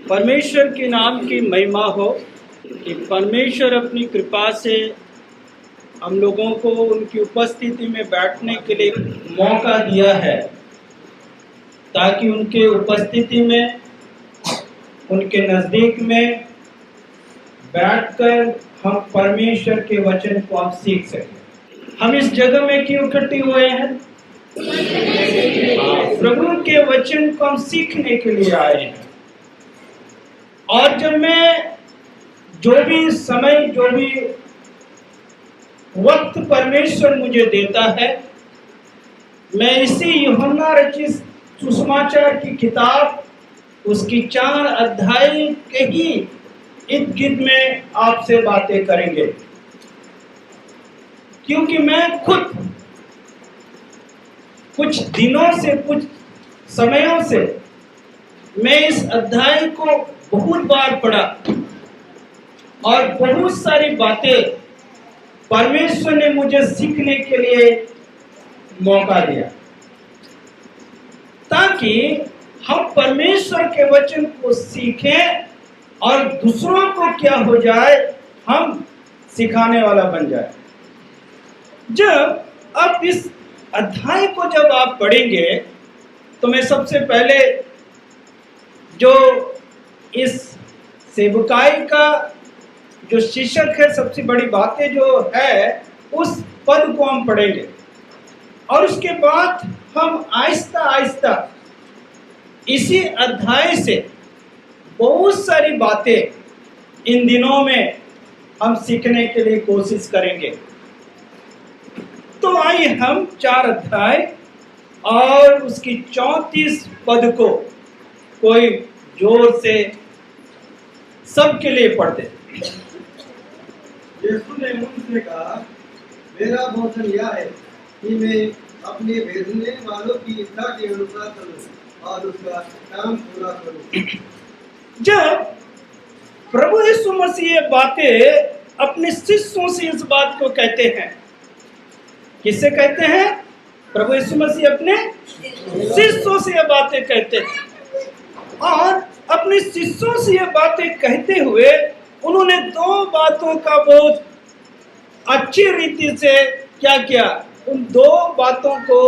परमेश्वर के नाम की महिमा हो कि परमेश्वर अपनी कृपा से हम लोगों को उनकी उपस्थिति में बैठने के लिए मौका दिया है, ताकि उनके उपस्थिति में, उनके नज़दीक में बैठकर हम परमेश्वर के वचन को हम सीख सकें। हम इस जगह में क्यों इकट्ठे हुए हैं? प्रभु के वचन को हम सीखने के लिए आए हैं। और जब मैं जो भी समय, जो भी वक्त परमेश्वर मुझे देता है, मैं इसी यूहन्ना रचित सुसमाचार की किताब, उसकी 4 अध्याय के ही इर्द गिर्द में आपसे बातें करेंगे, क्योंकि मैं खुद कुछ दिनों से, कुछ समयों से मैं इस अध्याय को बहुत बार पढ़ा और बहुत सारी बातें परमेश्वर ने मुझे सीखने के लिए मौका दिया, ताकि हम परमेश्वर के वचन को सीखें और दूसरों को क्या हो जाए, हम सिखाने वाला बन जाए। जब अब इस अध्याय को जब आप पढ़ेंगे, तो मैं सबसे पहले जो इस सेवकाई का जो शीर्षक है, सबसे बड़ी बातें जो है, उस पद को हम पढ़ेंगे और उसके बाद हम आहिस्ता आहिस्ता इसी अध्याय से बहुत सारी बातें इन दिनों में हम सीखने के लिए कोशिश करेंगे। तो आइए हम 4 अध्याय और उसकी 34 पद को कोई जोर से सबके लिए पढ़ते। यीशु ने उनसे कहा, मेरा भोजन यह है कि मैं अपने भेजने वालों की इच्छा के अनुसार करूं और उसका काम पूरा करूं। जब प्रभु यीशु मसीह ये बातें अपने शिष्यों से इस बात को कहते हैं, किससे कहते हैं? प्रभु यीशु मसीह अपने शिष्यों से ये बातें कहते हैं। और अपने शिष्यों से ये बातें कहते हुए उन्होंने 2 बातों का बहुत अच्छी रीति से क्या किया, उन 2 बातों को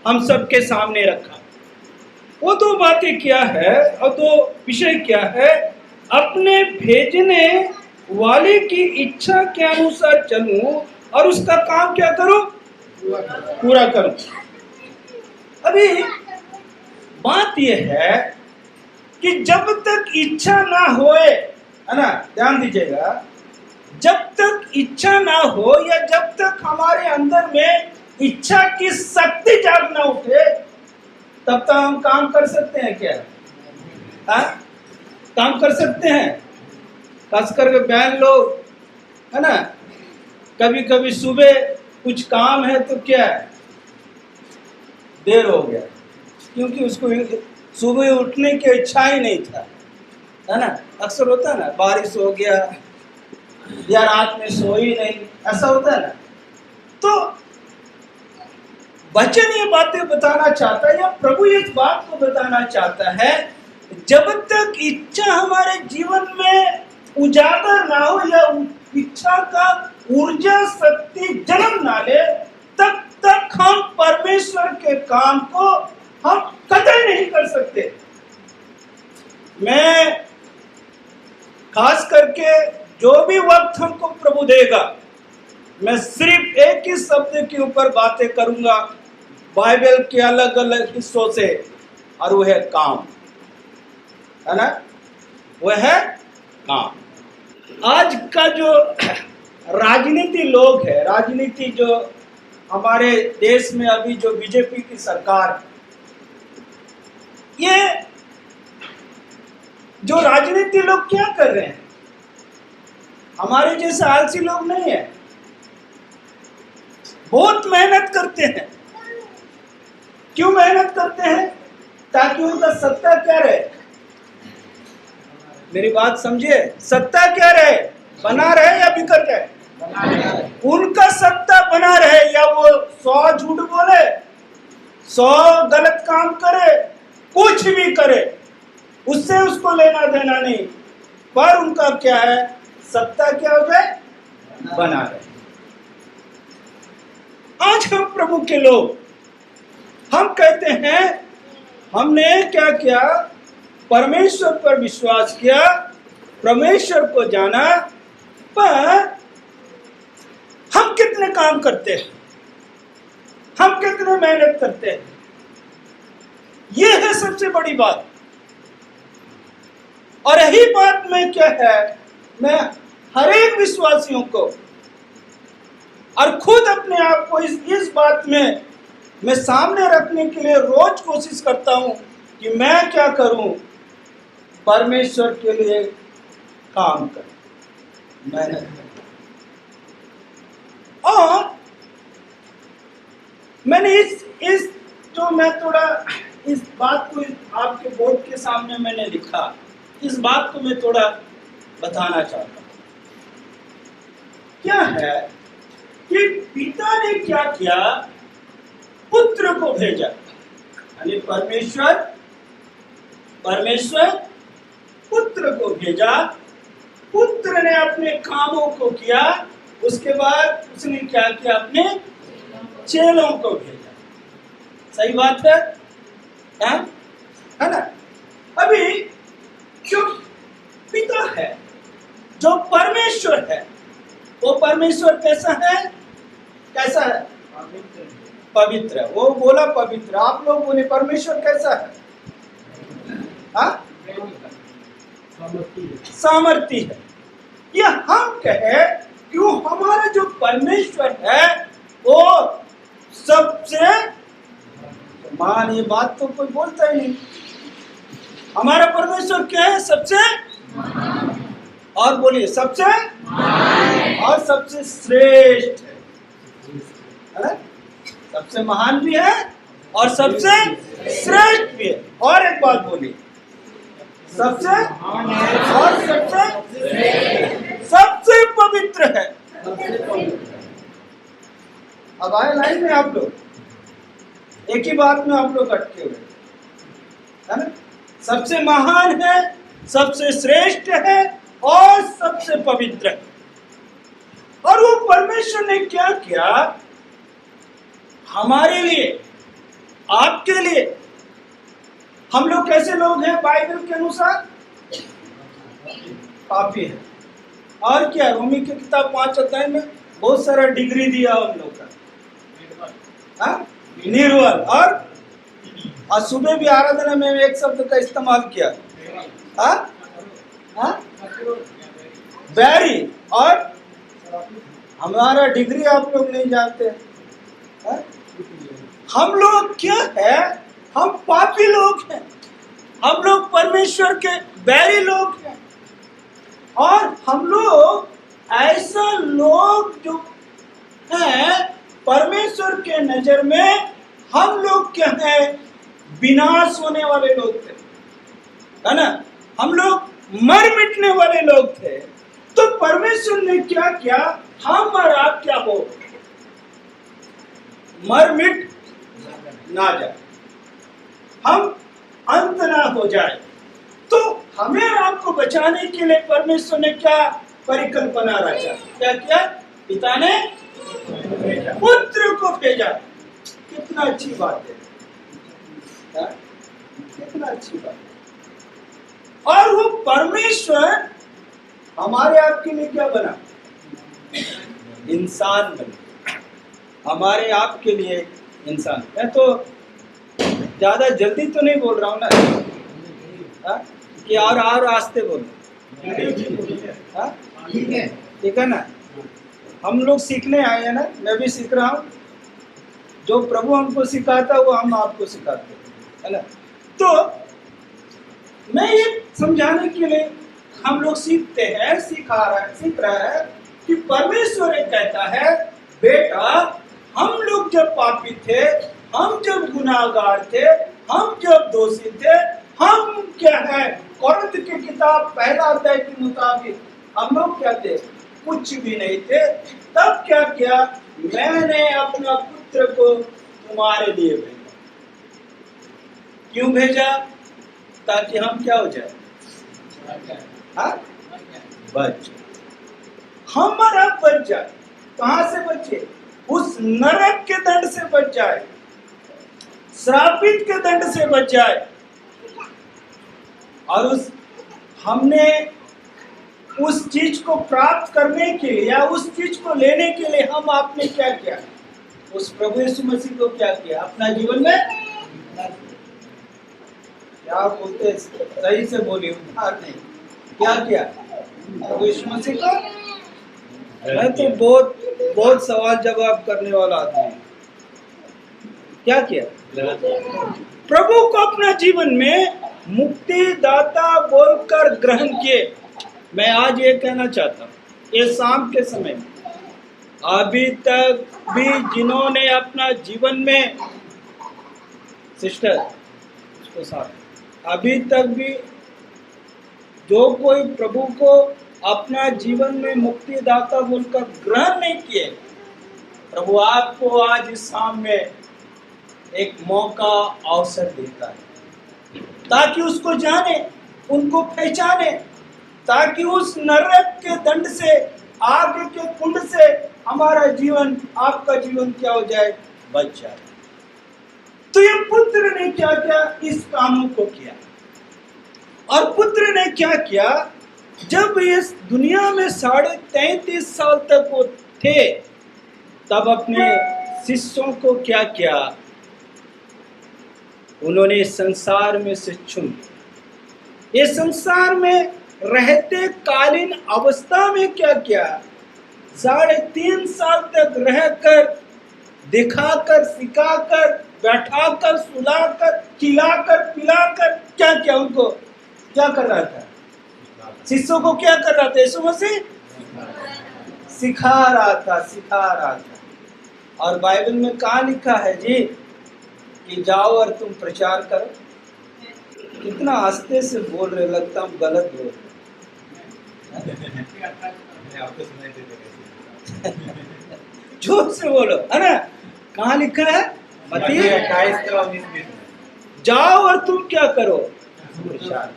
हम सबके सामने रखा। वो 2 बातें क्या है और 2 विषय क्या है? अपने भेजने वाले की इच्छा के अनुसार चलूं और उसका काम क्या करूं? पूरा करूं। अभी बात यह है कि जब तक इच्छा ना होए, है ना, ध्यान दीजिएगा, जब तक इच्छा ना हो या जब तक हमारे अंदर में इच्छा की शक्ति जाग ना उठे, तब तक हम काम कर सकते हैं क्या? काम कर सकते हैं? खास करके बहन लोग, है ना, कभी कभी सुबह कुछ काम है तो क्या है, देर हो गया, क्योंकि उसको सुबह उठने की इच्छा ही नहीं था, है ना। अक्सर होता है ना, बारिश हो गया या रात में सोई नहीं, ऐसा होता है ना। तो वचन ये बातें बताना चाहता है, या प्रभु इस बात को बताना चाहता है, जब तक इच्छा हमारे जीवन में उजागर ना हो या इच्छा का ऊर्जा शक्ति जन्म ना ले, तब तक हम परमेश्वर के काम को हम कतई नहीं कर सकते। मैं खास करके जो भी वक्त हमको प्रभु देगा, मैं सिर्फ एक ही शब्द के ऊपर बातें करूंगा बाइबल के अलग अलग हिस्सों से, और वो है काम, है ना, वो है काम। आज का जो राजनीति लोग है, राजनीति जो हमारे देश में अभी जो बीजेपी की सरकार, ये जो राजनीति लोग क्या कर रहे हैं, हमारे जैसे आलसी लोग नहीं है, बहुत मेहनत करते हैं। क्यों मेहनत करते हैं? ताकि उनका सत्ता क्या रहे, मेरी बात समझिए, सत्ता क्या रहे, बना रहे या बिखर जाए। उनका सत्ता बना रहे, या वो 100 झूठ बोले, 100 गलत काम करे, कुछ भी करे, उससे उसको लेना देना नहीं, पर उनका क्या है, सत्ता क्या हो जाए, बना रहे। आज हम प्रभु के लोग, हम कहते हैं हमने क्या किया, परमेश्वर पर विश्वास किया, परमेश्वर को जाना, पर हम कितने काम करते हैं, हम कितने मेहनत करते हैं, ये है सबसे बड़ी बात। और यही बात में क्या है, मैं हर एक विश्वासियों को और खुद अपने आप को इस बात में मैं सामने रखने के लिए रोज कोशिश करता हूं कि मैं क्या करूं, परमेश्वर के लिए काम करूं, मेहनत करूं। और मैंने इस जो मैं थोड़ा इस बात को आपके बोर्ड के सामने मैंने लिखा, इस बात को मैं थोड़ा बताना चाहता हूं। क्या है कि पिता ने क्या किया, पुत्र को भेजा, यानी परमेश्वर पुत्र को भेजा, पुत्र ने अपने कामों को किया, उसके बाद उसने क्या किया, अपने चेलों को भेजा। सही बात है ना? अभी जो पिता है, जो परमेश्वर है, वो परमेश्वर कैसा है, कैसा है, पवित्र है। वो बोला पवित्र, आप लोग बोले परमेश्वर कैसा है, सामर्थी है। ये हम कहे क्यों, हमारा जो परमेश्वर है वो सबसे महान, ये बात तो कोई बोलता ही नहीं। हमारा परमेश्वर क्या है, सबसे, और बोलिए सबसे, और सबसे श्रेष्ठ है, सबसे महान भी है और सबसे श्रेष्ठ भी है। और एक बात बोलिए, सबसे और सबसे पवित्र है। अब आए लाइन में आप लोग, एक ही बात में आप लोग अटके हुए है ना। सबसे महान है, सबसे श्रेष्ठ है और सबसे पवित्र है। और वो परमेश्वर ने क्या किया हमारे लिए, आपके लिए। हम लोग कैसे लोग हैं बाइबल के अनुसार, पापी है। और क्या, रोमी की किताब 5 अध्याय में बहुत सारा डिग्री दिया हम लोग का, निर्बल। और आज सुबह भी आराधना में एक शब्द का इस्तेमाल किया, बैरी। और हमारा डिग्री आप लोग नहीं जानते हैं। हम लोग क्या है, हम पापी लोग हैं, हम लोग परमेश्वर के बैरी लोग हैं। और हम लोग ऐसा लोग जो हैं परमेश्वर के नजर में, हम लोग क्या है, विनाश होने वाले लोग थे, है ना। हम लोग मर मिटने वाले लोग थे। तो परमेश्वर ने क्या किया, हम और आप क्या हो, मर मिट ना जाए, हम अंत ना हो जाए। तो हमें और आपको बचाने के लिए परमेश्वर ने क्या परिकल्पना रचा, क्या किया, पिता ने पुत्र को भेजा। कितना अच्छी बात है, कितना अच्छी बात है। और वो परमेश्वर हमारे आपके लिए क्या बना, इंसान बना, हमारे आपके लिए इंसान। मैं तो ज्यादा जल्दी तो नहीं बोल रहा हूँ ना, कि और रास्ते बोल, ठीक है ना। हम लोग सीखने आए हैं ना, मैं भी सीख रहा हूँ। जो प्रभु हमको सिखाता वो हम आपको सिखाते हैं, है ना। तो मैं ये समझाने के लिए हम लोग सीखते हैं, सीख रहा है कि परमेश्वर एक कहता है, बेटा हम लोग जब पापी थे, हम जब गुनाहगार थे, हम जब दोषी थे, हम क्या है, कोरिन्थ की किताब 1 अध्याय के मुताबिक हम लोग क्या थे, कुछ भी नहीं थे। तब क्या किया, मैंने अपना पुत्र को तुम्हारे लिए भेजा। क्यों भेजा, ताकि हम क्या हो जाए, हाँ, बच जाए, हमारा बच जाए। कहां से बचे? उस नरक के दंड से बच जाए, श्रापित के दंड से बच जाए। और हमने उस चीज को प्राप्त करने के लिए या उस चीज को लेने के लिए हम आपने क्या किया? उस प्रभु यीशु मसीह को क्या किया अपना जीवन में? क्या बोलते हैं, सही से बोलिए, उद्धार नहीं, क्या किया प्रभु यीशु मसीह को? मैं तो बहुत सवाल जवाब करने वाला आदमी हूं। क्या किया? प्रभु को अपना जीवन में मुक्तिदाता बोलकर ग्रहण किए। मैं आज ये कहना चाहता हूँ, ये शाम के समय में अभी तक भी जिन्होंने अपना जीवन में, सिस्टर उसको साथ, अभी तक भी जो कोई प्रभु को अपना जीवन में मुक्तिदाता बोलकर ग्रहण नहीं किए, प्रभु आपको आज इस शाम में एक मौका, अवसर देता है ताकि उसको जाने, उनको पहचाने, ताकि उस नरक के दंड से, आग के कुंड से हमारा जीवन, आपका जीवन क्या हो जाए? बच जाए। तो ये पुत्र ने क्या किया? इस कामों को किया। और पुत्र ने क्या किया? जब इस दुनिया में 33.5 साल तक वो थे, तब अपने शिष्यों को क्या किया? उन्होंने संसार में से चुन, ये संसार में रहते कालीन अवस्था में क्या किया? 3.5 साल तक रहकर, दिखाकर, सिखाकर, बैठाकर, सुलाकर, खिलाकर, पिलाकर क्या किया? उनको क्या कर रहा था? शिष्यों को क्या कर रहा था? यीशु मसीह सिखा रहा था। और बाइबल में कहाँ लिखा है जी कि जाओ और तुम प्रचार करो? कितना आस्ते से बोल रहे, लगता हम गलत बोल रहे। जोर से बोलो, है ना? कहाँ लिखा है? मत्ती 28:19। जाओ और तुम क्या करो? प्रचार।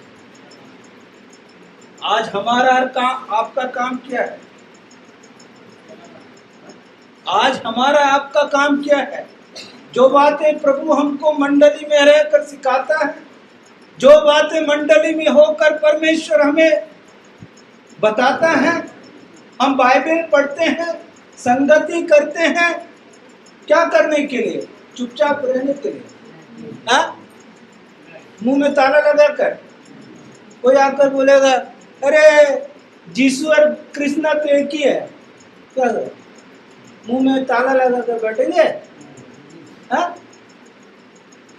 आज हमारा काम, आपका काम क्या है? आज हमारा आपका काम क्या है? जो बातें प्रभु हमको मंडली में रहकर सिखाता है, जो बातें मंडली में होकर परमेश्वर हमें बताता है, हम बाइबल पढ़ते हैं, संगति करते हैं, क्या करने के लिए? चुपचाप रहने के लिए, हाँ? मुंह में ताला लगाकर कोई आकर बोलेगा, अरे जीसू और कृष्णा तो एक ही है, क्या करें? मुंह में ताला लगाकर बैठेंगे, हाँ?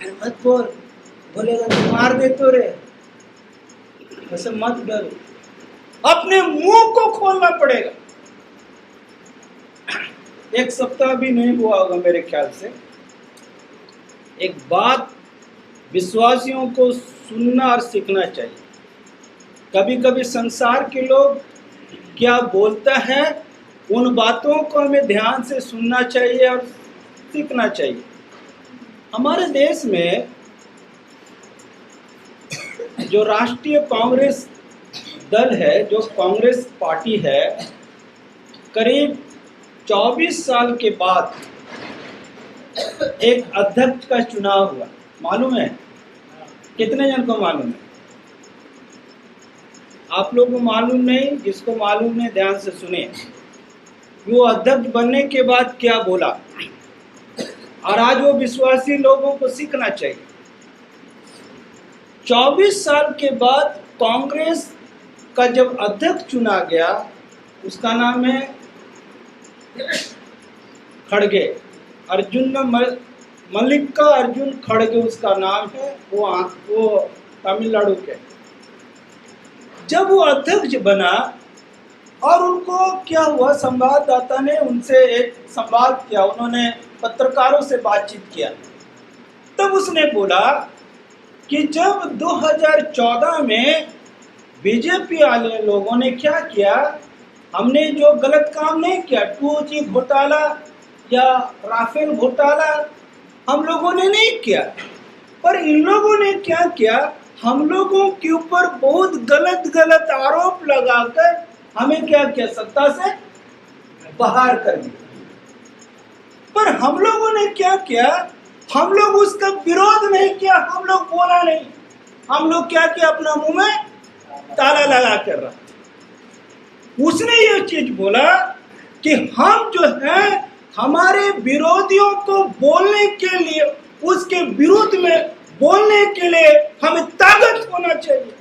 मत बोल, बोलेगा तो मार दे तो रे, ऐसे मत डरो, अपने मुंह को खोलना पड़ेगा। एक सप्ताह भी नहीं हुआ होगा मेरे ख्याल से, एक बात विश्वासियों को सुनना और सीखना चाहिए। कभी कभी संसार के लोग क्या बोलता है, उन बातों को हमें ध्यान से सुनना चाहिए और सीखना चाहिए। हमारे देश में जो राष्ट्रीय कांग्रेस दल है, जो कांग्रेस पार्टी है, करीब 24 साल के बाद एक अध्यक्ष का चुनाव हुआ। मालूम है? कितने जन को मालूम है? आप लोगों को मालूम नहीं, जिसको मालूम नहीं ध्यान से सुने। वो अध्यक्ष बनने के बाद क्या बोला, और आज वो विश्वासी लोगों को सीखना चाहिए। 24 साल के बाद कांग्रेस का जब अध्यक्ष चुना गया, उसका नाम है खड़गे, अर्जुन मल्लिका अर्जुन खड़गे उसका नाम है। वो तमिलनाडु के। जब वो अध्यक्ष बना और उनको क्या हुआ, संवाददाता ने उनसे एक संवाद किया, उन्होंने पत्रकारों से बातचीत किया। तब उसने बोला कि जब 2014 में बीजेपी वाले लोगों ने क्या किया, हमने जो गलत काम नहीं किया, 2G घोटाला या राफेल घोटाला हम लोगों ने नहीं किया, पर इन लोगों ने क्या किया, हम लोगों के ऊपर बहुत गलत गलत आरोप लगाकर हमें क्या किया, सत्ता से बाहर कर दिया। पर हम लोगों ने क्या किया, हम लोग उसका विरोध नहीं किया, हम लोग बोला नहीं, हम लोग क्या किया, अपना मुंह में ताला लगा कर रहा। उसने ये चीज बोला कि हम जो है हमारे विरोधियों को बोलने के लिए, उसके विरुद्ध में बोलने के लिए हमें ताकत होना चाहिए,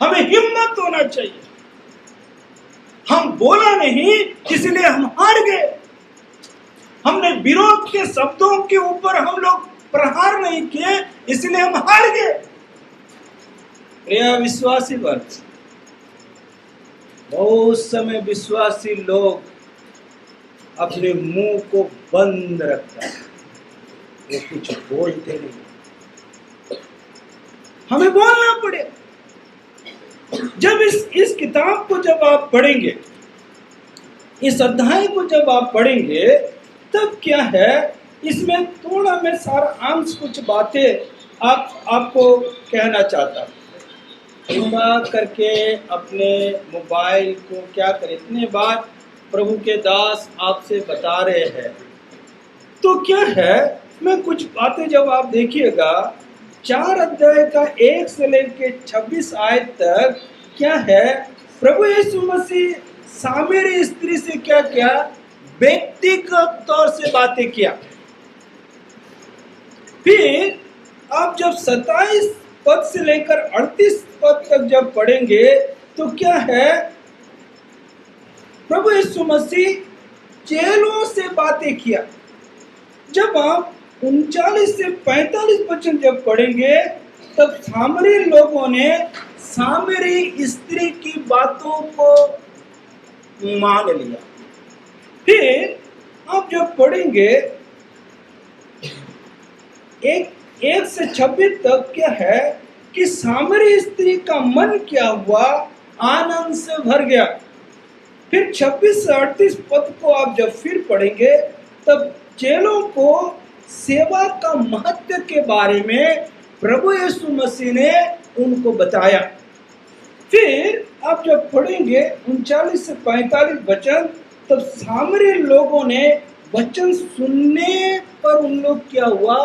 हमें हिम्मत होना चाहिए। हम बोला नहीं इसलिए हम हार गए। हमने विरोध के शब्दों के ऊपर हम लोग प्रहार नहीं किए इसलिए हम हार गए। प्रिय विश्वासी वर्ग, बहुत समय विश्वासी लोग अपने मुंह को बंद रखता है, वो कुछ बोलते नहीं। हमें बोलना पड़े। जब इस किताब को जब आप पढ़ेंगे, इस अध्याय को जब आप पढ़ेंगे, तब क्या है, इसमें थोड़ा मैं सारा अंश कुछ बातें आपको कहना चाहता हूँ। कृपा करके अपने मोबाइल को क्या करें, इतने बार प्रभु के दास आपसे बता रहे हैं, तो क्या है, मैं कुछ बातें जब आप देखिएगा, 4 अध्याय का 1 से लेकर 26 आयत तक क्या है, प्रभु यीशु मसीह सामरी स्त्री से क्या किया, व्यक्तिगत तौर से बातें किया। फिर आप जब 27 पद से लेकर 38 पद तक जब पढ़ेंगे, तो क्या है, प्रभु यीशु मसीह चेलों से बातें किया। जब आप 39 से 45 वचन जब पढ़ेंगे, तब सामरी लोगों ने सामरी स्त्री की बातों को मान लिया। फिर आप जब पढ़ेंगे 1 से 26 तक क्या है कि सामरी स्त्री का मन क्या हुआ, आनंद से भर गया। फिर 26 से 38 पद को आप जब फिर पढ़ेंगे, तब चेलों को सेवा का महत्व के बारे में प्रभु यीशु मसीह ने उनको बताया। फिर आप जब पढ़ेंगे 39 से 45 वचन, तब सामरी लोगों ने वचन सुनने पर उन लोग क्या हुआ,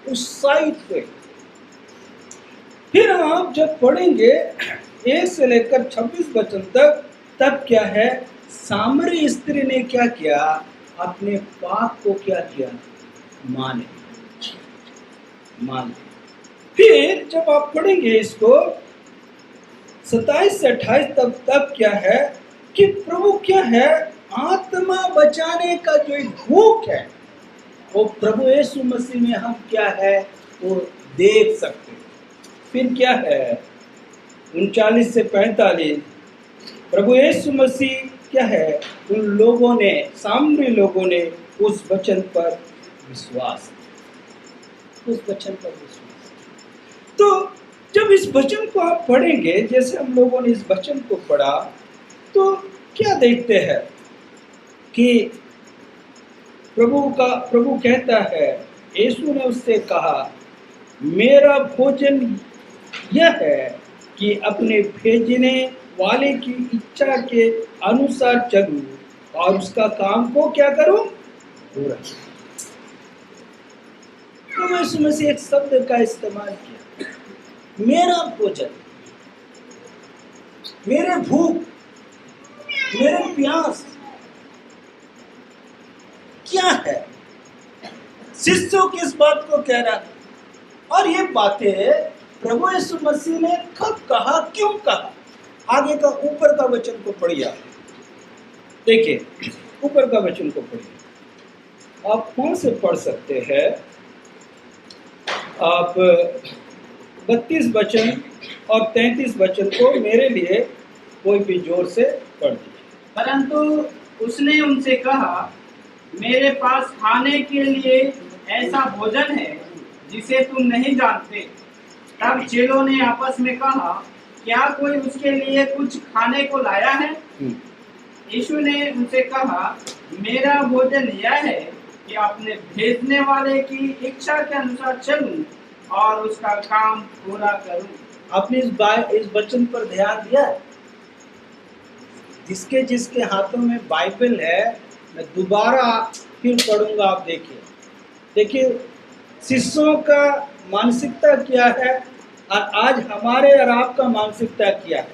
उत्साहित हुए। फिर आप जब पढ़ेंगे 1 से लेकर 26 वचन तक, तब क्या है, सामरी स्त्री ने क्या किया, अपने पाप को क्या किया, माने। फिर जब आप पढ़ेंगे इसको 27 से 28 तब क्या है कि प्रभु क्या है, आत्मा बचाने का जो एक भूख है, वो प्रभु यीशु मसीह में हम क्या है, वो देख सकते हैं। फिर क्या है 39 से 45, प्रभु यीशु मसीह क्या है, उन लोगों ने, सामरी लोगों ने उस वचन पर विश्वास, तो जब इस वचन को आप पढ़ेंगे, जैसे हम लोगों ने इस वचन को पढ़ा, तो क्या देखते हैं कि प्रभु कहता है, यीशु ने उससे कहा, मेरा भोजन यह है कि अपने भेजने वाले की इच्छा के अनुसार चलूं और उसका काम को क्या करूं, पूरा। प्रभु यीशु मसीह एक शब्द का इस्तेमाल किया, मेरा भोजन, मेरे भूख, मेरे प्यास क्या है। शिष्यों की इस बात को कह रहा था। और ये बातें प्रभु यीशु मसीह ने कब कहा, क्यों कहा, आगे का ऊपर का वचन को पढ़िए। देखिए ऊपर का वचन को पढ़िए, आप कौन से पढ़ सकते हैं, आप 32 वचन और 33 वचन को मेरे लिए कोई भी जोर से पढ़ दीजिए। परंतु उसने उनसे कहा, मेरे पास खाने के लिए ऐसा भोजन है जिसे तुम नहीं जानते। तब चेलों ने आपस में कहा, क्या कोई उसके लिए कुछ खाने को लाया है? यीशु ने उनसे कहा, मेरा भोजन यह है कि अपने भेजने वाले की इच्छा के अनुसार चलूं और उसका काम पूरा करूं। आपने इस वचन पर ध्यान दिया? जिसके जिसके हाथों में बाइबल है, मैं दोबारा फिर पढ़ूंगा, आप देखिए शिष्यों का मानसिकता क्या है और आज हमारे और आपका मानसिकता क्या है।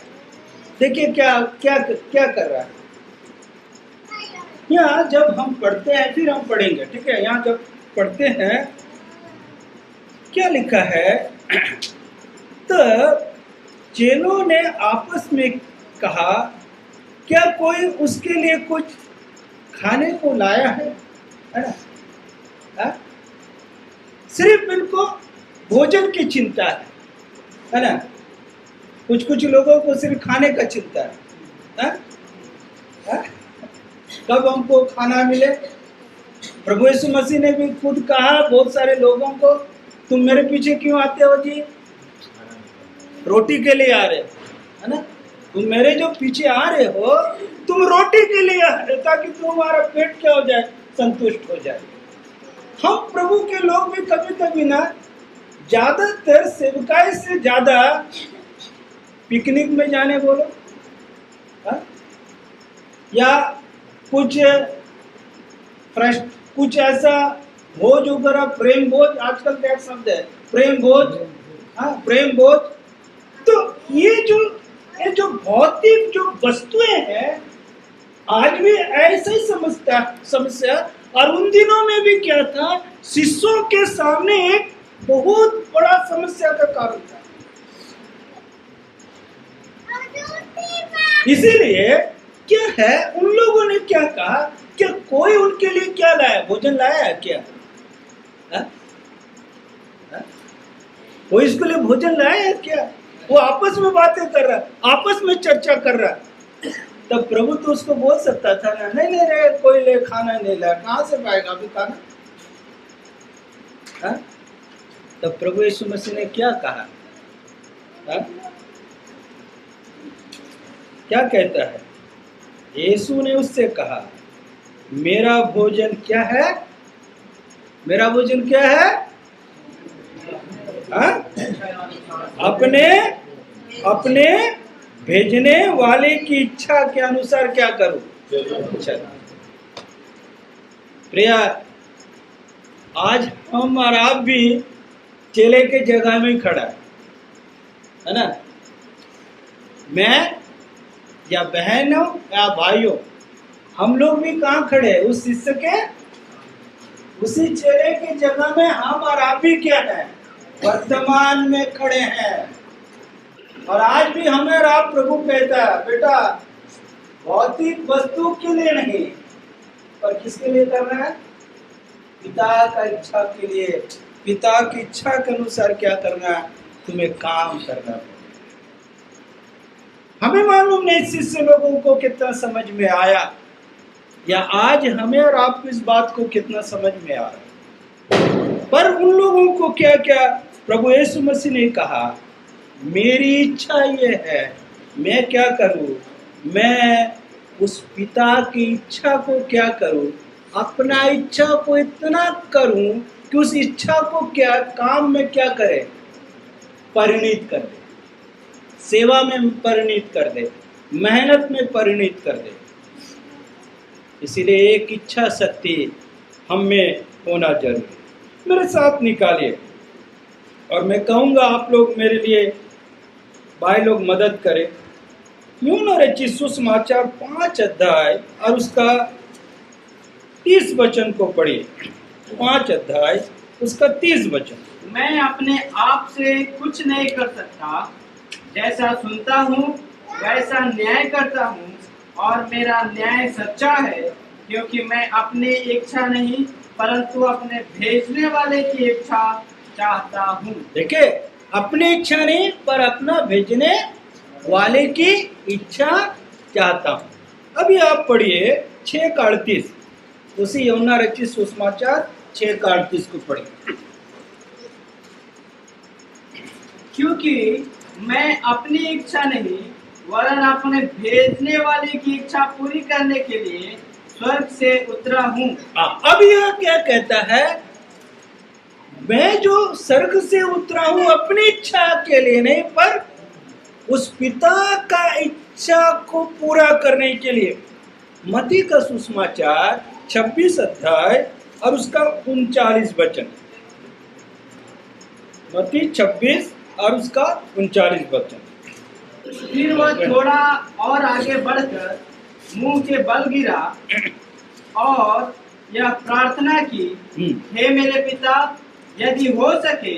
देखिए क्या क्या क्या कर रहा है। यहाँ जब हम पढ़ते हैं, फिर हम पढ़ेंगे, ठीक है। यहाँ जब पढ़ते हैं क्या लिखा है, तो चेलों ने आपस में कहा, क्या कोई उसके लिए कुछ खाने को लाया है ना? सिर्फ इनको भोजन की चिंता है ना? कुछ लोगों को सिर्फ खाने का चिंता है। कब हमको खाना मिले। प्रभु यीशु मसीह ने भी खुद कहा बहुत सारे लोगों को, तुम मेरे पीछे क्यों आते हो जी? रोटी के लिए आ रहे हो, है ना? तुम मेरे जो पीछे आ रहे हो, तुम रोटी के लिए आ रहे हो, ताकि तुम्हारा पेट क्या हो जाए, संतुष्ट हो जाए। हम प्रभु के लोग भी कभी कभी ना ज्यादातर सेवकाई से ज्यादा पिकनिक में जाने बोलो, हा? या कुछ ऐसा भोज वगैरह, प्रेम भोज, आजकल क्या शब्द है, प्रेम भोज, हाँ प्रेम भोज। तो ये जो भौतिक जो वस्तुएं हैं, आज भी ऐसा ही समस्या। और उन दिनों में भी क्या था, शिष्यों के सामने एक बहुत बड़ा समस्या का कारण था। इसीलिए क्या है, उन लोगों ने क्या कहा, क्या कोई उनके लिए क्या लाया, भोजन लाया है क्या? कोई इसके लिए भोजन लाया है क्या? वो आपस में बातें कर रहा है, आपस में चर्चा कर रहा है। तब प्रभु तो उसको बोल सकता था ना, नहीं रे, कोई ले खाना नहीं लाया, कहां से पाएगा अभी खाना? तब प्रभु यीशु मसीह ने क्या कहा? क्या कहता है? यीशु ने उससे कहा, मेरा भोजन क्या है? मेरा भोजन क्या है? अपने भेजने वाले की इच्छा के अनुसार क्या करूं? प्रिया, आज हम और आप भी चेले के जगह में खड़ा है ना? मैं या बहनों या भाइयों, हम लोग भी कहाँ खड़े हैं? उस शिष्य के, उसी चेले के जगह में हम और आप भी क्या है, वर्तमान में खड़े हैं। और आज भी हमें और आप, प्रभु कहता है, बेटा भौतिक वस्तु के लिए नहीं, पर किसके लिए करना है? पिता का इच्छा के लिए। पिता की इच्छा के अनुसार क्या करना है? तुम्हें काम करना है। हमें मालूम नहीं शिष्य लोगों को कितना समझ में आया, या आज हमें और आपको इस बात को कितना समझ में आ रहा है। पर उन लोगों को क्या क्या प्रभु यीशु मसीह ने कहा, मेरी इच्छा ये है, मैं क्या करूं? मैं उस पिता की इच्छा को क्या करूं? अपना इच्छा को इतना करूं कि उस इच्छा को क्या काम में क्या करे? परिणित कर दे, सेवा में परिणित कर दे, मेहनत में परिणित कर दे। इसीलिए एक इच्छा शक्ति हम में होना जरूरी। मेरे साथ निकालिए, और मैं कहूँगा आप लोग मेरे लिए, भाई लोग मदद करें। यूहन्ना रचित सुसमाचार 5 अध्याय और उसका 30 वचन को पढ़िए। 5 अध्याय उसका 30 वचन। मैं अपने आप से कुछ नहीं कर सकता, जैसा सुनता हूँ वैसा न्याय करता हूँ, और मेरा न्याय सच्चा है, क्योंकि मैं अपनी इच्छा नहीं परंतु अपने भेजने वाले की इच्छा चाहता हूँ। देखिए, अपनी इच्छा नहीं पर अपना भेजने वाले की इच्छा चाहता हूँ। अभी आप पढ़िए 6:38, उसी यूहन्ना रचित सुसमाचार 6:38 को पढ़िए। क्योंकि मैं अपनी इच्छा नहीं वरन अपने भेजने वाले की इच्छा पूरी करने के लिए स्वर्ग से उतरा हूँ। अब यह क्या कहता है? मैं जो स्वर्ग से उतरा हूं अपनी इच्छा के लिए नहीं, पर उस पिता का इच्छा को पूरा करने के लिए। मत्ती का सुसमाचार 26 अध्याय और उसका 39 वचन। मत्ती 26 और उसका 39 वचन। फिर वह थोड़ा और आगे बढ़कर मुंह के बल गिरा और यह प्रार्थना की, हे मेरे पिता, यदि हो सके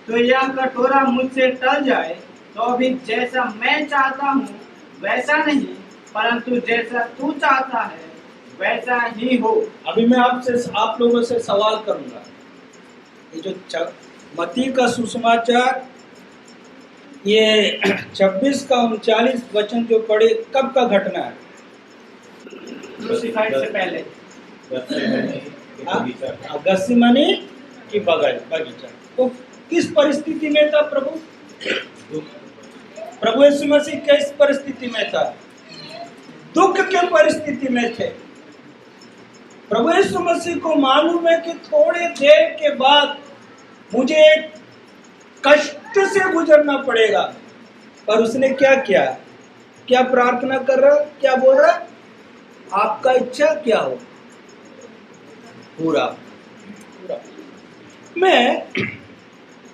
तो यह कटोरा मुझसे टल जाए, तो अभी जैसा मैं चाहता हूँ वैसा नहीं, परंतु जैसा तू चाहता है वैसा ही हो। अभी मैं आप लोगों से सवाल करूंगा। ये जो मत्ती का सुसमाचार ये 26 का 39 वचन जो पढ़े, कब का घटना है? क्रूसिफाइड से पहले। गस्सिमनी की बगीचा। तो किस परिस्थिति में था प्रभु? प्रभु यीशु मसीह किस परिस्थिति में था? दुख के परिस्थिति में थे। प्रभु यीशु मसीह को मालूम है कि थोड़े देर के बाद मुझे कष्ट से गुजरना पड़ेगा, पर उसने क्या किया? क्या प्रार्थना कर रहा? क्या बोल रहा? आपका इच्छा क्या हो, पूरा पूरा। मैं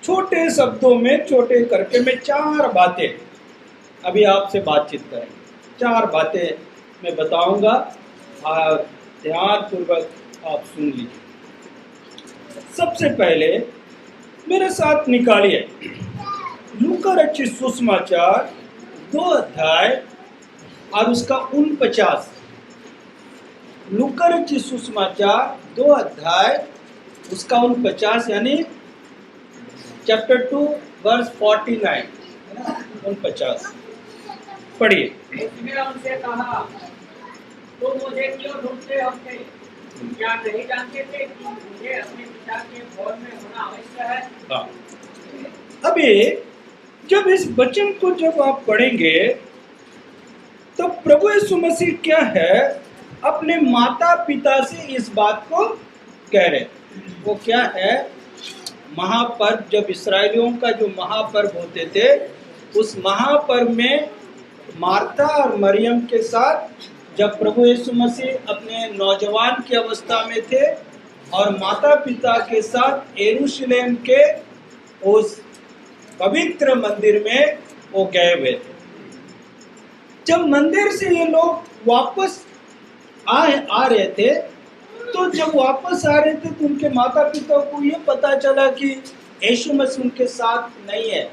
छोटे शब्दों में, छोटे करके मैं 4 बातें अभी आपसे बातचीत करें। 4 बातें मैं बताऊंगा और ध्यान पूर्वक आप सुन लीजिए। सबसे पहले मेरे साथ निकालिए लूका रचित सुसमाचार 2 अध्याय और उसका 49। लूका रचित सुसमाचार 2 अध्याय उसका 49, यानी चैप्टर 2 वर्स 49, 49 पढ़िए। उसने उनसे कहा, तुम मुझे क्यों ढूंढते हो? क्या नहीं जानते थे कि मुझे अपने पिता के भवन में होना आवश्यक है? हाँ। अभी जब इस वचन को जब आप पढ़ेंगे तो प्रभु यीशु मसीह क्या है, अपने माता पिता से इस बात को कह रहे। वो क्या है? महापर्व, जब इस्राएलियों का जो महापर्व होते थे, उस महापर्व में मार्था और मरियम के साथ जब प्रभु यीशु मसीह अपने नौजवान की अवस्था में थे और माता पिता के साथ यरूशलेम के उस पवित्र मंदिर में वो गए हुए थे। जब मंदिर से ये लोग वापस आ रहे थे, तो जब वापस आ रहे थे तो उनके माता पिता को ये पता चला कि यीशु मसीह उनके साथ नहीं है।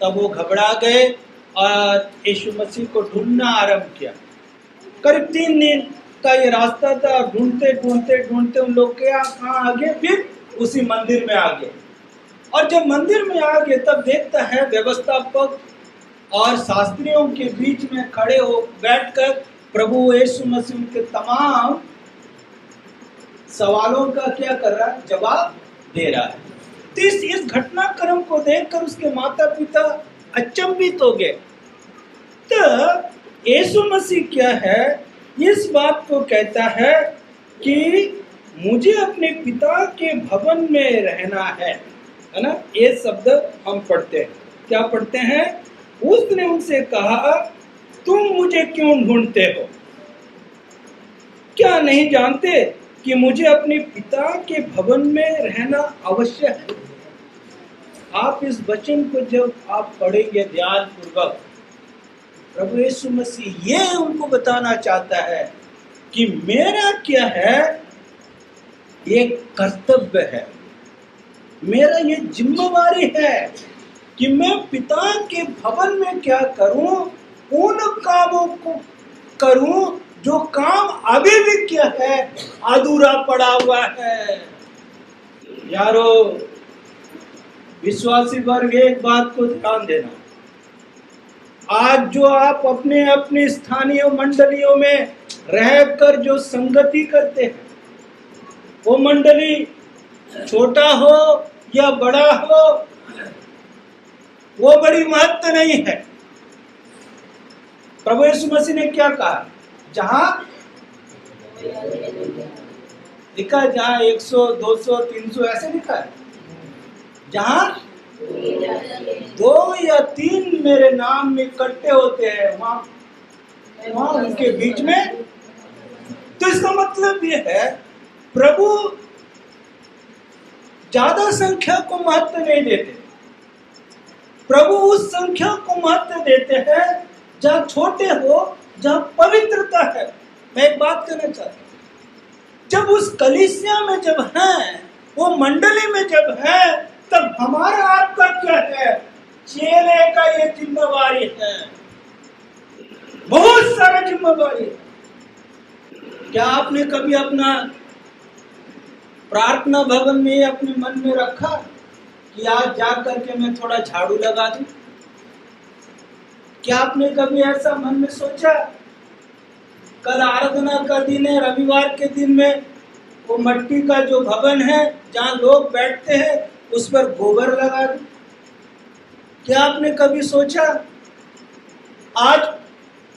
तब वो घबरा गए और यीशु मसीह को ढूंढना आरंभ किया। करीब 3 दिन का ये रास्ता था। ढूंढते ढूंढते ढूंढते उन लोग के कहाँ आ गए? फिर उसी मंदिर में आ गए। और जब मंदिर में आ गए तब देखता है व्यवस्थापक और शास्त्रियों के बीच में खड़े हो बैठकर प्रभु यीशु मसीह के तमाम सवालों का क्या कर रहा है? जवाब दे रहा है। तो इस घटनाक्रम को देखकर उसके माता पिता अचंभित हो गए। तो यीशु मसीह क्या है, इस बात को कहता है कि मुझे अपने पिता के भवन में रहना है ना? ये शब्द हम पढ़ते हैं। क्या पढ़ते हैं? उसने उनसे कहा, तुम मुझे क्यों ढूंढते हो? क्या नहीं जानते कि मुझे अपने पिता के भवन में रहना आवश्यक है? आप इस वचन को जब आप पढ़ेंगे ध्यान पूर्वक, प्रभु यीशु मसीह ये उनको बताना चाहता है कि मेरा क्या है, ये कर्तव्य है, मेरा ये जिम्मेवारी है कि मैं पिता के भवन में क्या करूं, उन कामों को करूं जो काम अभी भी क्या है, अधूरा पड़ा हुआ है। यारो विश्वासी वर्ग, एक बात को ध्यान देना, आज जो आप अपने अपने स्थानीय मंडलियों में रहकर जो संगति करते हैं, वो मंडली छोटा हो या बड़ा हो, वो बड़ी महत्व नहीं है। प्रभु यीशु मसीह ने क्या कहा? जहां लिखा है जहाँ 100, 200, 300 ऐसे लिखा है। जहाँ 2 या 3 मेरे नाम में इकट्ठे होते हैं वहां उनके बीच में। तो इसका मतलब ये है प्रभु ज्यादा संख्या को महत्व नहीं देते। प्रभु उस संख्या को महत्व देते हैं जहाँ छोटे हो, जहाँ पवित्रता है। मैं एक बात कहना चाहता हूँ, जब उस कलीसिया में जब हैं, वो मंडली में जब है, तब हमारा आपका क्या है? चेले का ये जिम्मेवारी है। बहुत सारा जिम्मेवारी है। क्या आपने कभी अपना प्रार्थना भवन में अपने मन में रखा कि आज जा करके मैं थोड़ा झाड़ू लगा दूं? क्या आपने कभी ऐसा मन में सोचा कल आराधना का दिन है, रविवार के दिन में वो मट्टी का जो भवन है जहाँ लोग बैठते हैं उस पर गोबर लगा दूं? क्या आपने कभी सोचा आज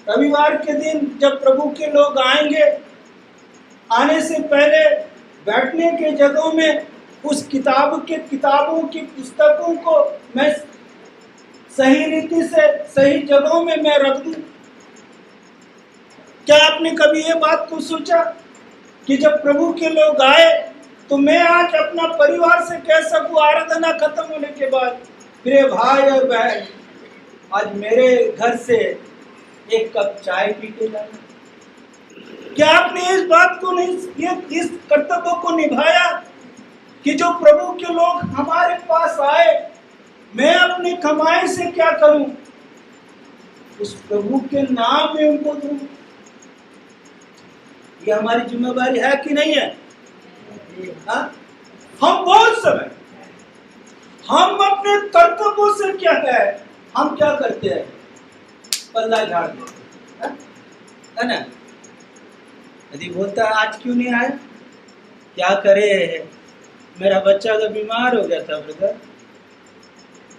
रविवार के दिन जब प्रभु के लोग आएंगे, आने से पहले बैठने के जगहों में उस किताबों की पुस्तकों को मैं सही रीति से सही जगहों में मैं रख दूं? क्या आपने कभी ये बात को सोचा कि जब प्रभु के लोग आए तो मैं आज अपना परिवार से कह सकूं आराधना खत्म होने के बाद, मेरे भाई और बहन आज मेरे घर से एक कप चाय पी के जाना? क्या आपने इस बात को नहीं, इस कर्तव्य को निभाया कि जो प्रभु के लोग हमारे पास आए, मैं अपनी कमाई से क्या करूं? उस प्रभु के नाम में उनको दूं। ये हमारी जिम्मेदारी है कि नहीं है? हाँ? हम बहुत समय हम अपने कर्तव्यों से क्या है, हम क्या करते हैं? पल्ला झाड़ देते है ना? यदि बोलता आज क्यों नहीं आया, क्या करे, मेरा बच्चा तो बीमार हो गया था ब्रदर,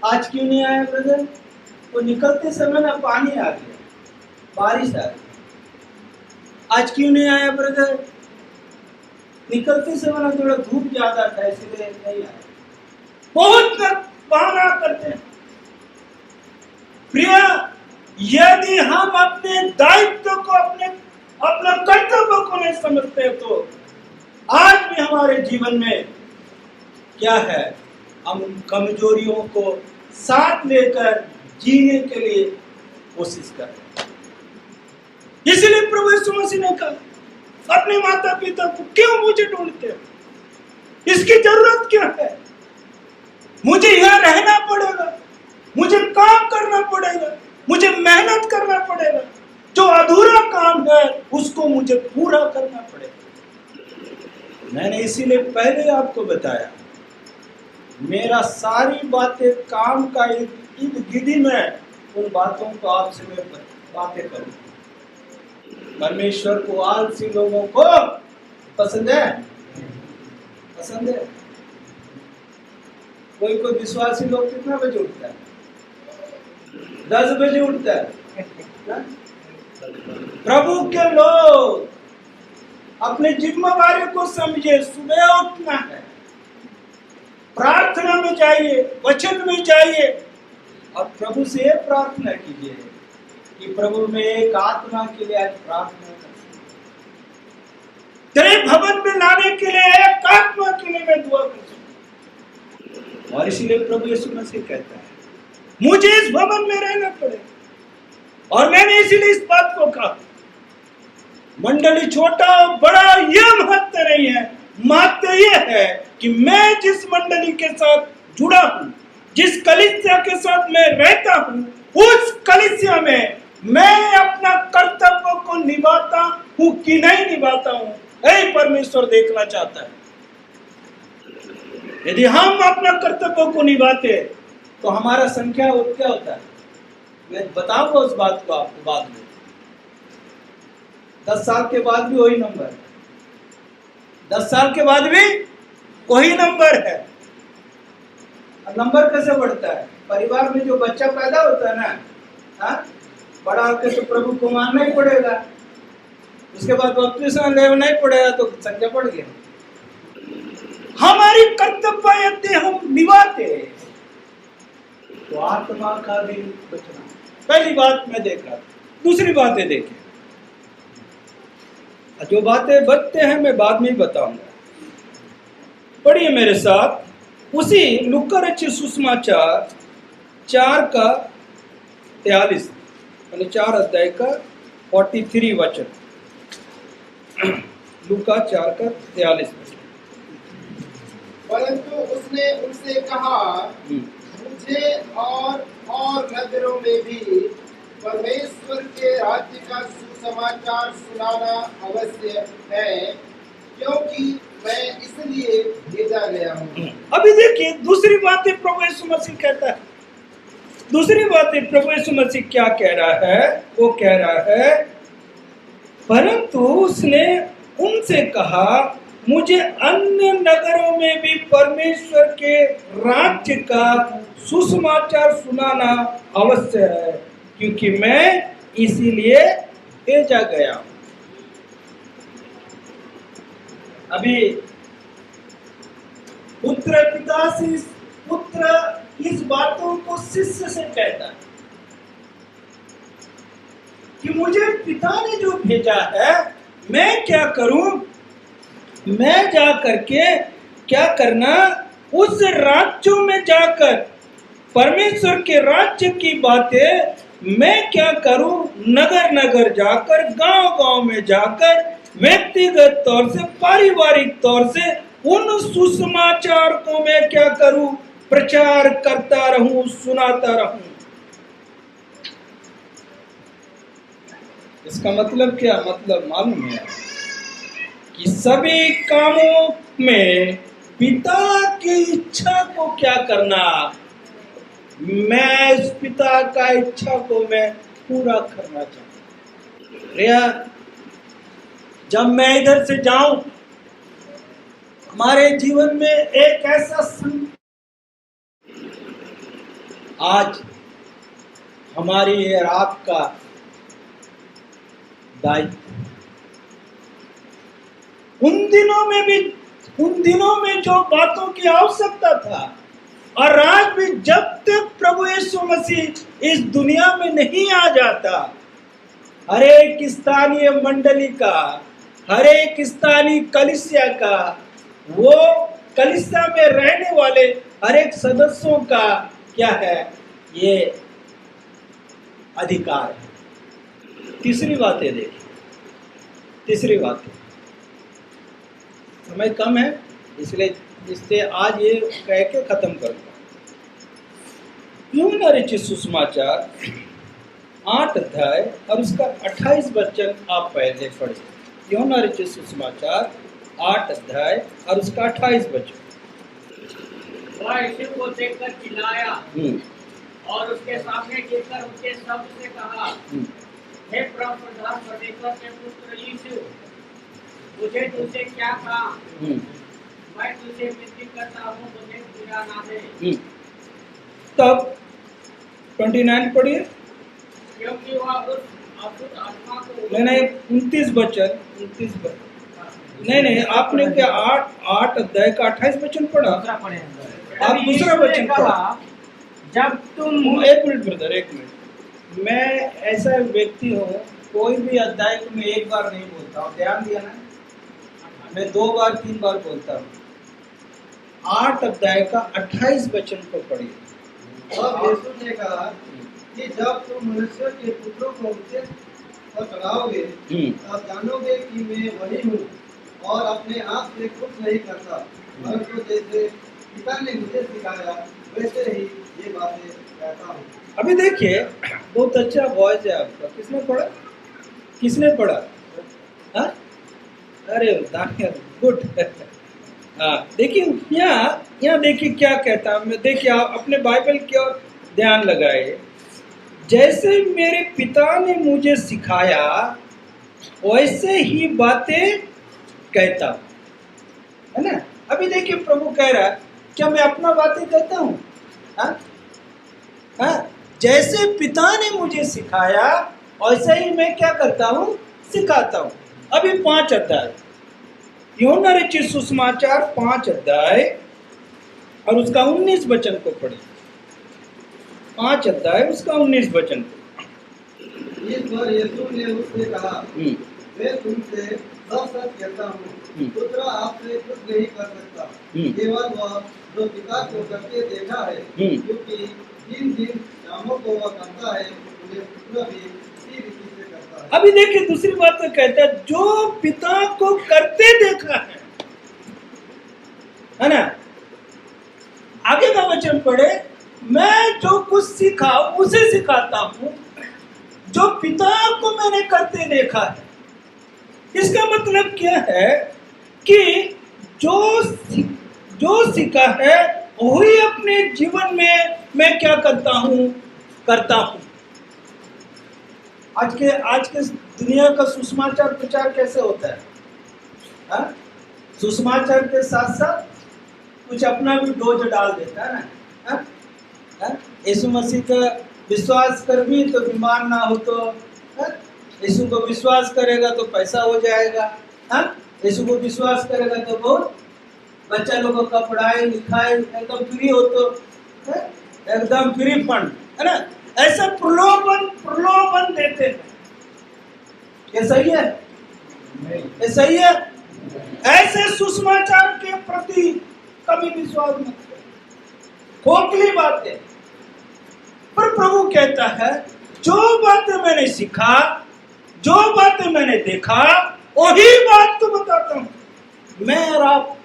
आज क्यों नहीं आया ब्रदर? वो निकलते समय ना पानी आ गया, बारिश आ गई। आज क्यों नहीं आया ब्रदर? निकलते समय ना थोड़ा धूप ज्यादा था इसलिए नहीं आया। बहुत बहाना करते हैं। प्रिय, यदि हम अपने दायित्व को अपना कर्तव्य को नहीं समझते तो आज भी हमारे जीवन में क्या है, हम कमजोरियों को साथ लेकर जीने के लिए कोशिश कर रहे हैं। इसलिए प्रभु यीशु मसीह ने कहा अपने माता पिता को क्यों मुझे ढूंढते हो? इसकी जरूरत क्या है? मुझे यहाँ रहना पड़ेगा, मुझे काम करना पड़ेगा, मुझे मेहनत करना पड़ेगा, जो अधूरा काम है उसको मुझे पूरा करना पड़ेगा। मैंने इसीलिए पहले आपको बताया, मेरा सारी बातें काम का इर्द गिर्द में उन बातों को आपसे मैं बातें करूँ। परमेश्वर को आलसी लोगों को पसंद है? पसंद है? कोई विश्वासी लोग कितना बजे उठता है? 10 बजे उठता है। प्रभु के लोग अपने जिम्मेवारी को समझे, सुबह उठना है, प्रार्थना में जाइए, वचन में जाइए और प्रभु से प्रार्थना कीजिए कि प्रभु में एक आत्मा के लिए आज प्रार्थना कर सकूं, तेरे भवन में लाने के लिए एक आत्मा के लिए मैं दुआ कर सकूं। और इसीलिए प्रभु यीशु मसीह कहता है मुझे इस भवन में रहना पड़ेगा। और मैंने इसीलिए इस बात को कहा, मंडली छोटा बड़ा यह महत्व नहीं है, महत्व यह है कि मैं जिस मंडली के साथ जुड़ा हूं, जिस कलीसिया के साथ मैं रहता हूं, उस कलीसिया में मैं अपना कर्तव्य को निभाता हूं कि नहीं निभाता हूं, यही परमेश्वर देखना चाहता है। यदि हम अपना कर्तव्य को निभाते तो हमारा संख्या क्या होता है, मैं बताऊंगा उस बात को आपको बाद में। 10 साल के बाद भी वही नंबर है, 10 साल के बाद भी वही नंबर है। नंबर कैसे बढ़ता है? परिवार में जो बच्चा पैदा होता है ना, हाँ, बड़ा होकर तो प्रभु को मानना ही पड़ेगा, उसके बाद बपतिस्मा लेना ही पड़ेगा, तो संख्या बढ़ गया। कर्तव्य यदि हम निभाते तो आत्मा का भी बचना। पहली बात मैं देखा, दूसरी बातें देखें। जो बातें बचते हैं मैं बाद में ही बताऊंगा। पढ़िए मेरे साथ उसी लूका रचित सुसमाचार 4:43, यानी 4 अध्याय का 43 वचन। लूका 4:43। परंतु उसने उनसे कहा, मुझे और नगरों में भी परमेश्वर के राज्य का सुसमाचार सुनाना अवश्य है, क्योंकि मैं इसलिए भेजा गया हूँ। अभी देखिए दूसरी बातें प्रभु यीशु मसीह कहता है। दूसरी बातें प्रभु यीशु मसीह क्या कह रहा है? वो कह रहा है, परंतु उसने उनसे कहा, मुझे अन्य नगरों में भी परमेश्वर के राज्य का सुसमाचार सुनाना अवश्य है, क्योंकि मैं इसीलिए भेजा गया हूं। अभी पुत्र इस बातों को शिष्य से कहता है कि मुझे पिता ने जो भेजा है, मैं क्या करूं? मैं जा करके क्या करना? उस राज्यों में जाकर परमेश्वर के राज्य की बातें मैं क्या करूं? नगर नगर जाकर, गांव गांव में जाकर, व्यक्तिगत तौर से, पारिवारिक तौर से उन सुसमाचार को मैं क्या करूं? प्रचार करता रहूं, सुनाता रहूं। इसका मतलब क्या? मतलब मालूम है कि सभी कामों में पिता की इच्छा को क्या करना? मैं इस पिता का इच्छा को मैं पूरा करना चाहता हूं। जब मैं इधर से जाऊं, हमारे जीवन में एक ऐसा आज हमारी ये रात का दायित्व, उन दिनों में जो बातों की आवश्यकता था, और आज भी जब तक प्रभु यीशु मसीह इस दुनिया में नहीं आ जाता, हर एक स्थानीय मंडली का, हर एक स्थानीय कलीसिया का, वो कलीसिया में रहने वाले हर एक सदस्यों का क्या है? ये अधिकार है। तीसरी बातें देखिए, तीसरी बात, समय कम है इसलिए आज ये कह के खत्म करूंगा। यूहन्ना रचित सुसमाचार 8 अध्याय और उसका 28 वचन आप पहले पढ़िए। यूहन्ना रचित सुसमाचार 8 अध्याय और उसका 28 वचन। वह यीशु को देखकर चिल्लाया और उसके सामने गिरकर उसके शब्द से कहा, हे प्रधान परमेश्वर के पुत्र यीशु, मुझे तुझसे क्या कहा? मैं तुझे विनती करता हूँ, मुझे बुरा ना दे। तब 29 पढ़िए। क्योंकि वह उस अशुद्ध आत्मा को 29 वचन, 29 वचन नहीं आपने क्या 8 अध्याय का 28 वचन पढ़ा? आप दूसरा वचन पढ़ा। जब तुम एक मिनट ब्रदर, एक मिनट। मैं ऐसा व्यक्ति हूँ, कोई भी अध्याय को मैं एक बार नहीं बोलता हूँ, ध्यान दिया ना? मैं 2 बार 3 बार बोलता हूँ। 8 अध्याय का 28 वचन को पढ़िए। और यीशु ने कहा कि जब तुम मनुष्य के पुत्रों को उनसे पकड़ाओगे, तब जानोगे कि मैं वही हूँ, और अपने आप से कुछ नहीं करता, परंतु जैसे पिता ने मुझे सिखाया वैसे ही ये बातें कहता हूँ। अभी देखिए, बहुत अच्छा वॉइस है आपका। किसने पढ़ा? किसने पढ़ा? हाँ? अरे दानियल, गुड। हाँ, देखिए यहाँ देखिए क्या कहता है। देखिए आप अपने बाइबल की ओर ध्यान लगाए। जैसे मेरे पिता ने मुझे सिखाया वैसे ही बातें कहता हूँ, है ना? अभी देखिए प्रभु कह रहा है, क्या मैं अपना बातें कहता हूँ? हाँ, जैसे पिता ने मुझे सिखाया वैसे ही मैं क्या करता हूँ? सिखाता हूँ। अभी 5 अध्याय, यूहन्ना रचित सुसमाचार 5 अध्याय और उसका 19 वचन को पढ़े, 5 अध्याय उसका 19 वचन को। इस पर यीशु ने उससे कहा, मैं तुमसे सच सच कहता हूँ, पुत्र आपसे कुछ नहीं कर सकता, केवल वह जो पिता को करके देखा है, क्योंकि जिन कामों को वह करता है उन्हें पुत्र भी उसी रीति से करता है। अभी देखिए दूसरी बात तो कहता है, जो पिता को करते देखा है ना। आगे का वचन पढ़े, मैं जो कुछ सीखा उसे सिखाता हूं, जो पिता को मैंने करते देखा है। इसका मतलब क्या है कि जो सीखा है वही अपने जीवन में मैं क्या करता हूं। आज के दुनिया का सुसमाचार प्रचार कैसे होता है? हा? सुसमाचार के साथ साथ कुछ अपना भी डोज डाल देता है ना। यीशु मसीह का विश्वास कर भी तो बीमार ना हो, तो यीशु को विश्वास करेगा तो पैसा हो जाएगा। यीशु को विश्वास करेगा तो बहुत बच्चा लोगों का पढ़ाई लिखाई एकदम फ्री हो, तो एकदम फ्री फंड है ना। ऐसा प्रलोभन देते हैं। ये सही है? ये सही है? ऐसे सुसमाचार के प्रति कभी विश्वास मत करो, खोखली बातें। पर प्रभु कहता है, जो बातें मैंने सीखा, जो बातें मैंने देखा, वही बात तो बताता हूं मैं और आप।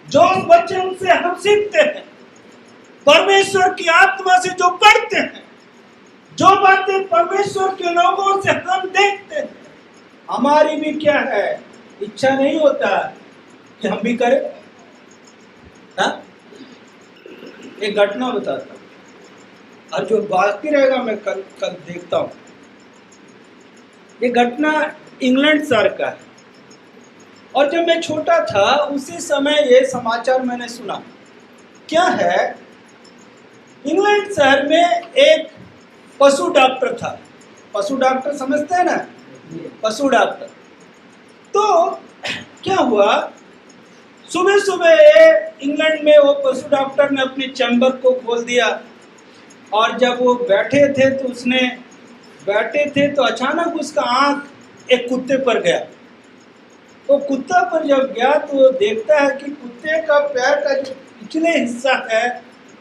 जो वचन से हम सीखते हैं, परमेश्वर की आत्मा से जो पढ़ते हैं, जो बातें परमेश्वर के लोगों से हम देखते हैं, हमारी भी क्या है, इच्छा नहीं होता कि हम भी करें। एक घटना बताता हूं, और जो बाकी रहेगा मैं कल देखता हूं। ये घटना इंग्लैंड शहर का है, और जब मैं छोटा था उसी समय ये समाचार मैंने सुना। क्या है, इंग्लैंड शहर में एक पशु डॉक्टर था। पशु डॉक्टर समझते हैं ना, पशु डॉक्टर। तो क्या हुआ, सुबह सुबह इंग्लैंड में वो पशु डॉक्टर ने अपनी चैम्बर को खोल दिया, और जब वो बैठे थे तो अचानक उसका आंख एक कुत्ते पर गया। तो कुत्ता पर जब गया तो वो देखता है कि कुत्ते का पैर का जो पिछले हिस्सा है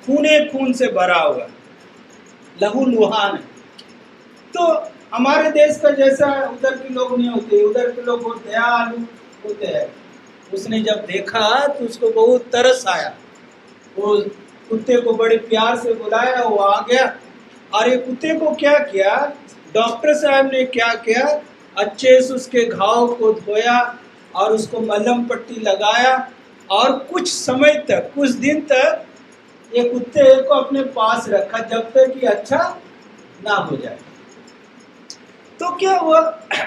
खून से भरा हुआ, लहू लुहान है। तो हमारे देश का जैसा उधर के लोग नहीं होते, उधर के लोग बहुत दयालु होते हैं। उसने जब देखा तो उसको बहुत तरस आया, वो कुत्ते को बड़े प्यार से बुलाया, वो आ गया। और ये कुत्ते को क्या किया, डॉक्टर साहब ने क्या किया, अच्छे से उसके घाव को धोया और उसको मलहम पट्टी लगाया, और कुछ समय तक, कुछ दिन तक ये कुत्ते को अपने पास रखा, जब तक कि अच्छा ना हो जाए। तो क्या हुआ,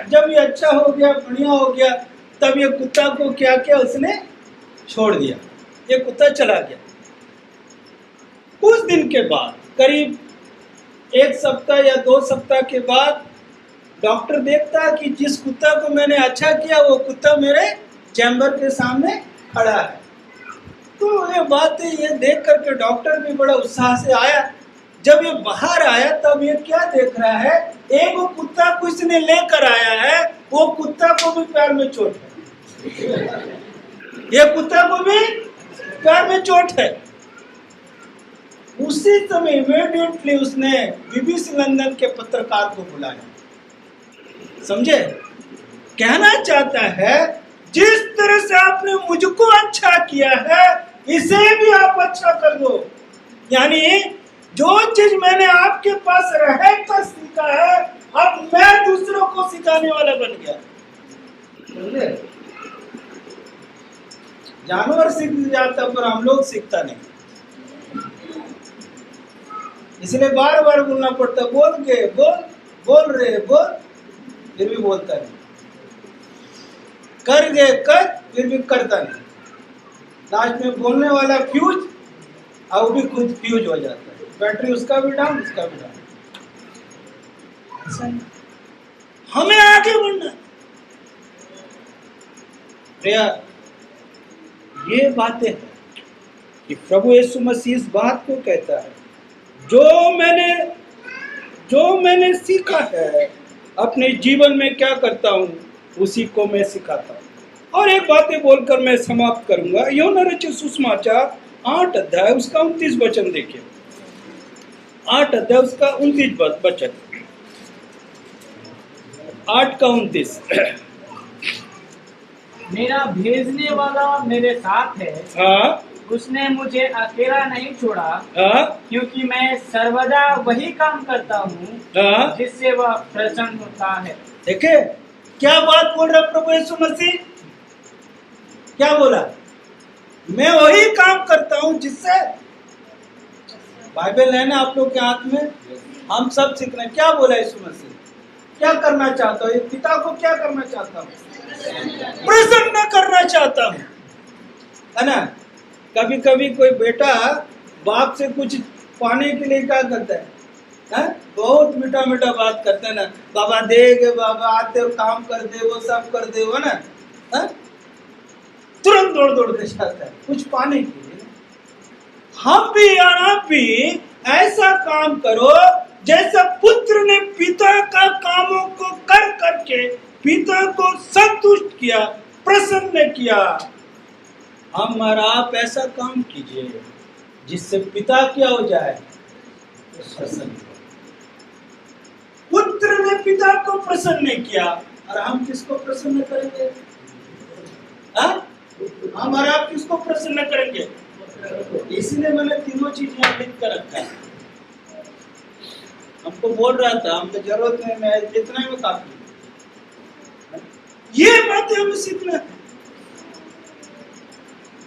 जब ये अच्छा हो गया, बढ़िया हो गया, तब ये कुत्ता को क्या किया, उसने छोड़ दिया। ये कुत्ता चला गया। कुछ दिन के बाद, करीब 1 सप्ताह या 2 सप्ताह के बाद, डॉक्टर देखता है कि जिस कुत्ता को मैंने अच्छा किया वो कुत्ता मेरे चैम्बर के सामने खड़ा है। तो ये बात ये देख करके डॉक्टर भी बड़ा उत्साह से आया। जब ये बाहर आया तब ये क्या देख रहा है, एक वो कुत्ता कुछ ने लेकर आया है, वो कुत्ता को भी पैर में चोट है। ये कुत्ता को भी पैर में चोट है। उसी समय इमीडिएटली उसने बीबीसी लंदन के पत्रकार को बुलाया। समझे, कहना चाहता है जिस तरह से आपने मुझको अच्छा किया है, इसे भी आप अच्छा कर दो। यानी जो चीज मैंने आपके पास रह कर सीखा है, अब मैं दूसरों को सिखाने वाला बन गया। समझे, जानवर सीख जाता पर हम लोग सीखता नहीं, इसलिए बार बार बोलना पड़ता, बोल फिर भी बोलता नहीं, कर फिर भी करता नहीं। लास्ट में बोलने वाला फ्यूज, और वो भी खुद फ्यूज हो जाता है, बैटरी उसका भी डाउन, उसका भी डाउन। हमें आगे बढ़ना। प्रिया, ये बातें हैं कि प्रभु यीशु मसीह इस बात को कहता है, जो मैंने सीखा है अपने जीवन में क्या करता हूँ उसी को मैं सिखाता हूँ। और एक बातें बोलकर मैं समाप्त करूंगा। यूहन्ना रचित सुसमाचार 8 अध्याय उसका 29 वचन देखिए। 8 अध्याय उसका 29 वचन, 8 का 29। मेरा भेजने वाला मेरे साथ है, हाँ उसने मुझे अकेला नहीं छोड़ा, हाँ क्योंकि मैं सर्वदा वही काम करता हूँ हाँ। जिससे वह प्रसन्न होता है। देखे क्या बात बोल रहा प्रभु यीशु मसीह, क्या बोला? मैं वही काम करता हूं जिससे, बाइबल है ना आप लोग के हाथ में, हम सब सीख रहे हैं। क्या बोला यीशु मसीह? क्या करना चाहता हूँ? पिता को क्या करना चाहता हूँ? प्रसन्न करना चाहता हूँ, है ना। कभी कभी कोई बेटा बाप से कुछ पाने के लिए क्या करता है? बहुत मीठा मीठा बात करता है ना, बाबा देगे, बाबा आते हो काम कर दे, वो सब कर दे, वो ना है? तुरंत दौड़ दौड़ के जाता है कुछ पाने के लिए। हम भी और आप भी ऐसा काम करो जैसा पुत्र ने पिता का कामों को कर करके पिता को संतुष्ट किया, प्रसन्न किया। हम और आप ऐसा काम कीजिए जिससे पिता क्या हो जाए? प्रसन्न। पुत्र ने पिता को प्रसन्न किया और हम किसको प्रसन्न करेंगे? हम और आप किसको प्रसन्न करेंगे? इसलिए मैंने तीनों चीज यहाँ लिख कर रखा है। हमको बोल रहा था हमको जरूरत नहीं, मैं जितना में काफी। ये बातें हमें सीखना है।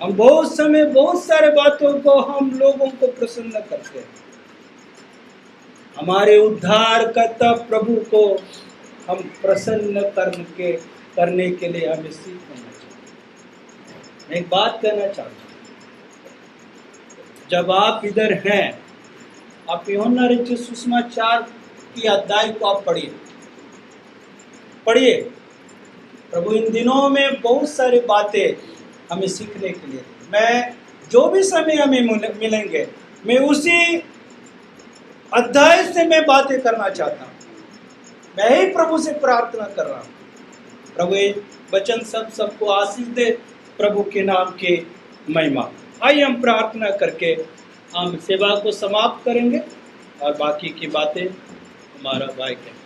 हम बहुत समय बहुत सारे बातों को हम लोगों को प्रसन्न करते हैं। हमारे उद्धार करता प्रभु को हम प्रसन्न करने के लिए हमें सीखना चाहिए। मैं एक बात कहना चाहता हूँ, जब आप इधर हैं, आप यूहन्ना रचित सुसमाचार की अध्याय को आप पढ़िए। प्रभु इन दिनों में बहुत सारी बातें हमें सीखने के लिए, मैं जो भी समय हमें मिलेंगे मैं उसी अध्याय से मैं बातें करना चाहता हूँ। मैं ही प्रभु से प्रार्थना कर रहा हूँ। प्रभु ये वचन सबको आशीष दे, प्रभु के नाम की महिमा। आइए हम प्रार्थना करके हम सेवा को समाप्त करेंगे और बाकी की बातें हमारा भाई करेंगे।